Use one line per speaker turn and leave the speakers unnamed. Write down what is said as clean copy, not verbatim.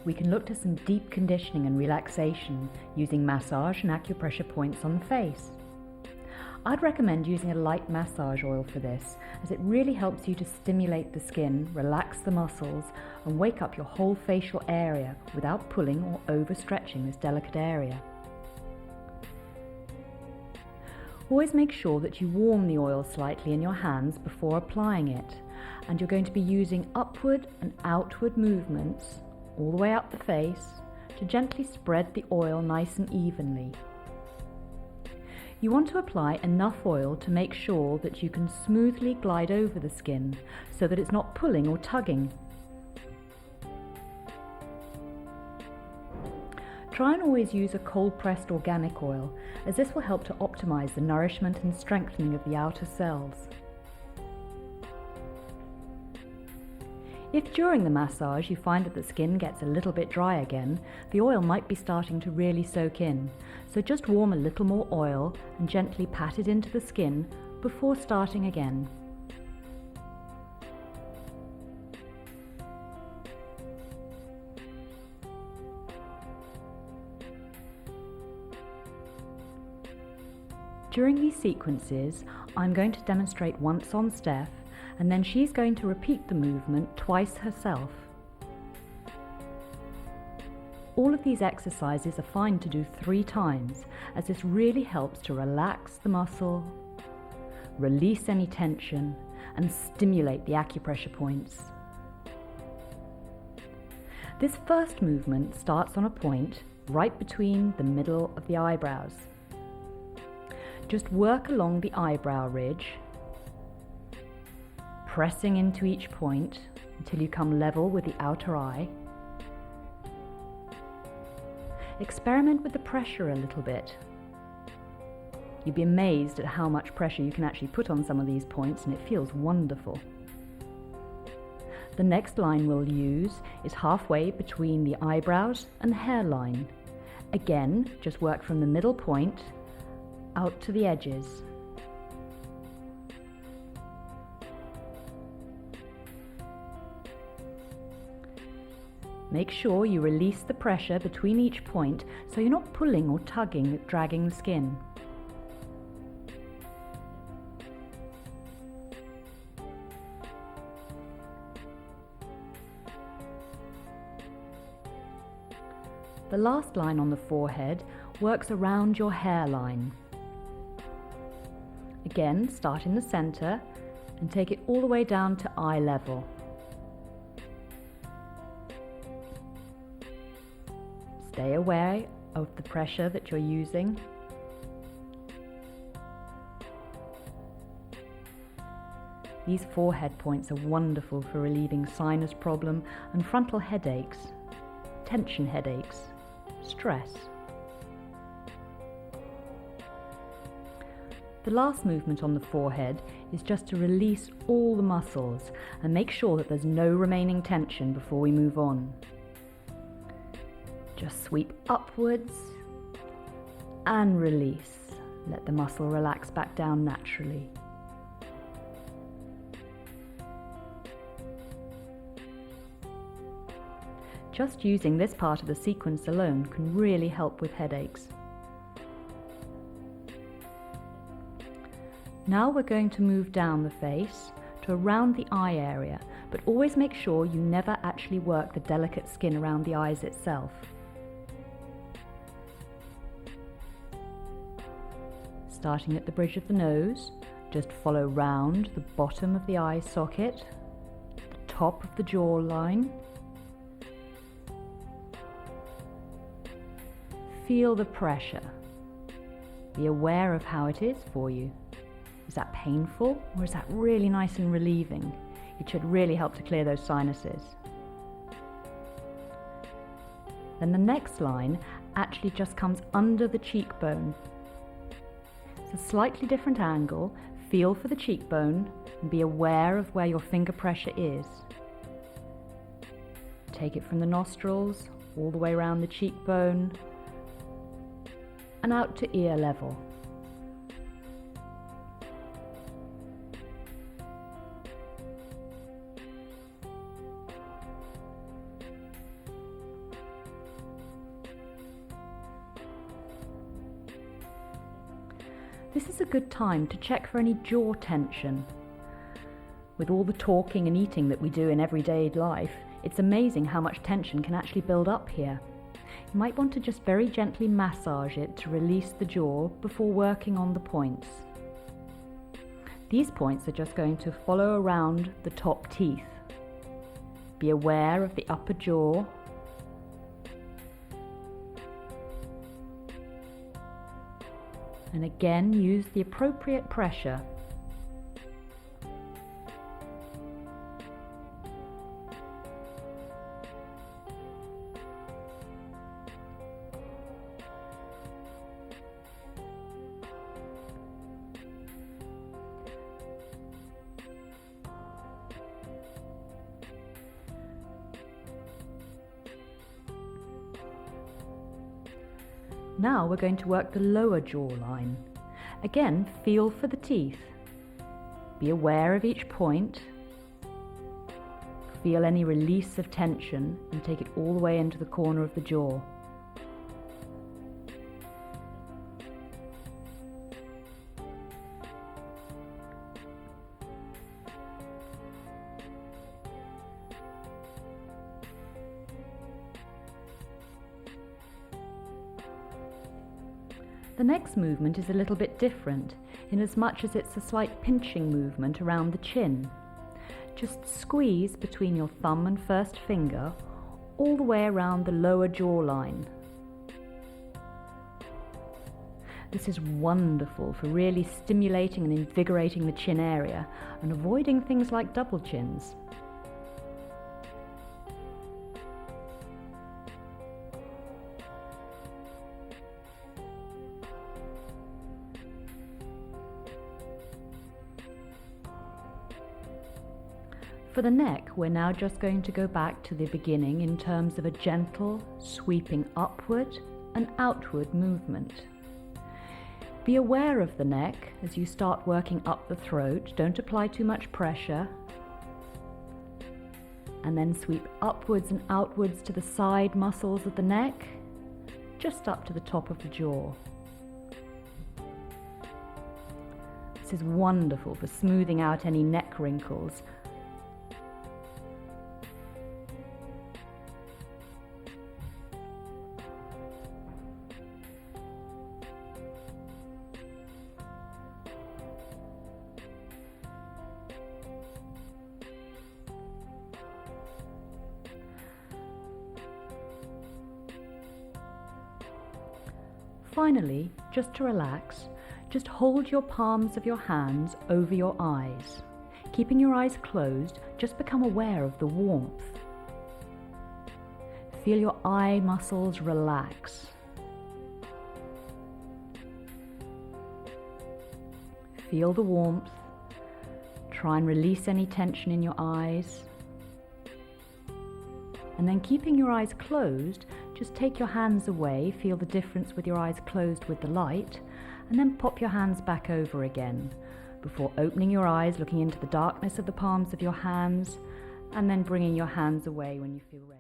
we can look to some deep conditioning and relaxation using massage and acupressure points on the face. I'd recommend using a light massage oil for this, as it really helps you to stimulate the skin, relax the muscles, and wake up your whole facial area without pulling or overstretching this delicate area. Always make sure that you warm the oil slightly in your hands before applying it, and you're going to be using upward and outward movements all the way up the face to gently spread the oil nice and evenly. You want to apply enough oil to make sure that you can smoothly glide over the skin so that it's not pulling or tugging. Try and always use a cold-pressed organic oil, as this will help to optimize the nourishment and strengthening of the outer cells. If during the massage you find that the skin gets a little bit dry again, the oil might be starting to really soak in, so just warm a little more oil and gently pat it into the skin before starting again. During these sequences, I'm going to demonstrate once on Steph, and then she's going to repeat the movement twice herself. All of these exercises are fine to do 3 times, as this really helps to relax the muscle, release any tension, and stimulate the acupressure points. This first movement starts on a point right between the middle of the eyebrows. Just work along the eyebrow ridge, pressing into each point until you come level with the outer eye. Experiment with the pressure a little bit. You'd be amazed at how much pressure you can actually put on some of these points, and it feels wonderful. The next line we'll use is halfway between the eyebrows and the hairline. Again, just work from the middle point out to the edges. Make sure you release the pressure between each point so you're not pulling or tugging, dragging the skin. The last line on the forehead works around your hairline. Again, start in the center and take it all the way down to eye level. Stay aware of the pressure that you're using. These forehead points are wonderful for relieving sinus problem and frontal headaches, tension headaches, stress. The last movement on the forehead is just to release all the muscles and make sure that there's no remaining tension before we move on. Just sweep upwards and release. Let the muscle relax back down naturally. Just using this part of the sequence alone can really help with headaches. Now we're going to move down the face to around the eye area, but always make sure you never actually work the delicate skin around the eyes itself. Starting at the bridge of the nose, just follow round the bottom of the eye socket, the top of the jawline. Feel the pressure. Be aware of how it is for you. Is that painful, or is that really nice and relieving? It should really help to clear those sinuses. Then the next line actually just comes under the cheekbone. It's a slightly different angle. Feel for the cheekbone and be aware of where your finger pressure is. Take it from the nostrils all the way around the cheekbone and out to ear level. This is a good time to check for any jaw tension. With all the talking and eating that we do in everyday life, it's amazing how much tension can actually build up here. You might want to just very gently massage it to release the jaw before working on the points. These points are just going to follow around the top teeth. Be aware of the upper jaw. And again, use the appropriate pressure. Now we're going to work the lower jawline. Again, feel for the teeth. Be aware of each point. Feel any release of tension and take it all the way into the corner of the jaw. The next movement is a little bit different, in as much as it's a slight pinching movement around the chin. Just squeeze between your thumb and first finger all the way around the lower jawline. This is wonderful for really stimulating and invigorating the chin area and avoiding things like double chins. For the neck, we're now just going to go back to the beginning in terms of a gentle, sweeping upward and outward movement. Be aware of the neck as you start working up the throat. Don't apply too much pressure. And then sweep upwards and outwards to the side muscles of the neck, just up to the top of the jaw. This is wonderful for smoothing out any neck wrinkles. Finally, just to relax, just hold your palms of your hands over your eyes. Keeping your eyes closed, just become aware of the warmth. Feel your eye muscles relax. Feel the warmth. Try and release any tension in your eyes. And then keeping your eyes closed, just take your hands away, feel the difference with your eyes closed with the light, and then pop your hands back over again before opening your eyes, looking into the darkness of the palms of your hands, and then bringing your hands away when you feel ready.